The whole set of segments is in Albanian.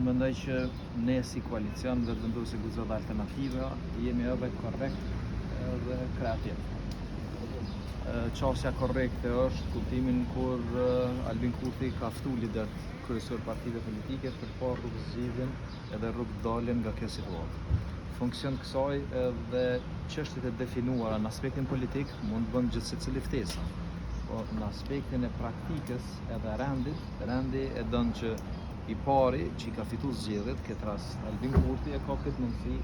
mendoj që ne si koalicion dhe vendosi guxon alternativa jemi edhe korrekt edhe kreativ. Çështja korrekte është kuptimin kur Albin Kurti ka ftuar lidert kryesor partive politike për pa rrugëzgjidhjen edhe rrugëdaljen nga kjo situatë. Funksion kësaj edhe çështjet e definuara në aspektin politik mund të bën gjithë secili ftesa. Po në aspektin e praktikës edhe rendi e don që i pari që i ka fitu zgjedhjet, këtë rast Albin Kurti e ka këtë mundësi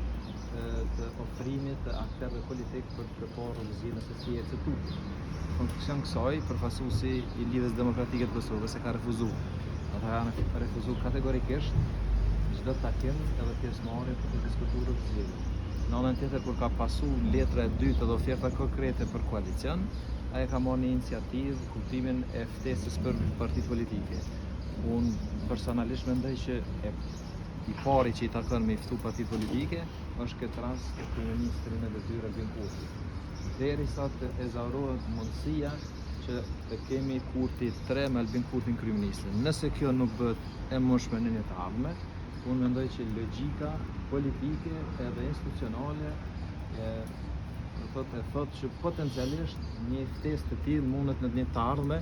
të ofrimit të akterëve politik për të parë rrugëzgjidhjen së tjerë të tuti. Funksion kësaj, përfaqësuesi i Lidhjes Demokratike të Kosovës e ka refuzuar. Ata kanë refuzuar kategorikisht çdo takim edhe pjesëmarrje për të diskutuar rrugëzgjidhjen. Në anën tjetër, kur ka pasu letra e dytë dhe oferta konkrete për koalicion, ai ka marrë një iniciativë kuptimin e ftesës për partitë politike. Unë personalisht mendoj që i pari që i takon me ftu partitë politike është këtë rast kryeministrin e detyrë Albin Kurti. Derisa të ezaurohet mundësia që të kemi Kurti 3 me Albin Kurtin kryeministrin. Nëse kjo nuk bëhet e mundshme në të ardhme, unë mendoj që logjika politike edhe institucionale thotë që potencialisht një ftesë të tillë mundet në të ardhme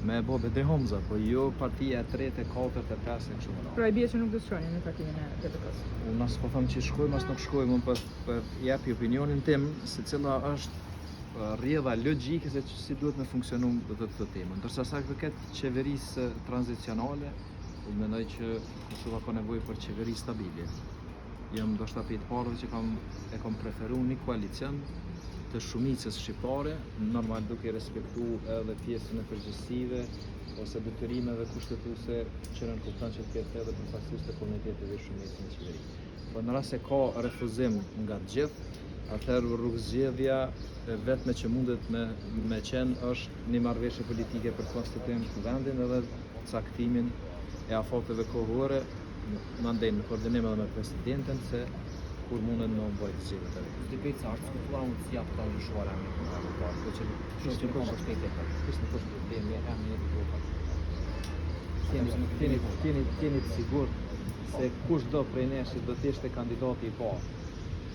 me bo Bedri Homza, po jo partia e 3, e 4, e 5 e kështu me radhë. Pra i bie që nuk do të shkojnë në takimin e PPK-s. Unë as po them që shkojmë as nuk shkojmë, unë për japi opinionin tim se cila është rrjedha logjike se si duhet me funksionu këtë temë. Ndërsa sa përket qeverisë tranzicionale, unë mendoj që Kosova ka nevojë për qeveri stabile. Jam ndoshta për të parëve që e kam preferuar një koalicion të shumicës shqiptare, normal duke respektuar edhe pjesën e përgjegjësive ose detyrimeve kushtetuese që nënkupton që të ketë edhe përfaqësues të komuniteteve shumicën e qeverisë. Po në rast se ka refuzim nga të gjithë, atëherë rrugëzgjedhja vetme që mundet me qenë është një marrëveshje politike për konstituim të vendin edhe caktimin e afateve kohore, mandej në koordinim edhe me presidentin se kur mundet me bëjt zgjedhjet e vetë. Debate sa diskutuar mundësia për të ndryshuar emrin e parë, po që është një mbështetje për. Kishte kush të bëjë një emër të grupat. Keni të sigurt se kush do prej nesh do të ishte kandidati i parë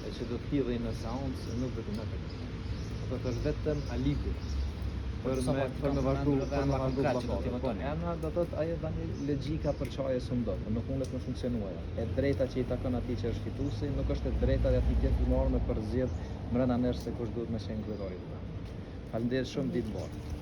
e që do të hidhej në seancë nuk do të më këtë. Do të është vetëm alibi për me vazhdu emra do thotë ajo tani logjika për çaje së ndot, nuk mundet të funksionuar. E drejta që i takon atij që është fituesi, nuk është e drejta e atij tjetër që marrë me përzgjedh brenda nesh se kush duhet me qenë kryetari. Faleminderit shumë, ditë mbarë.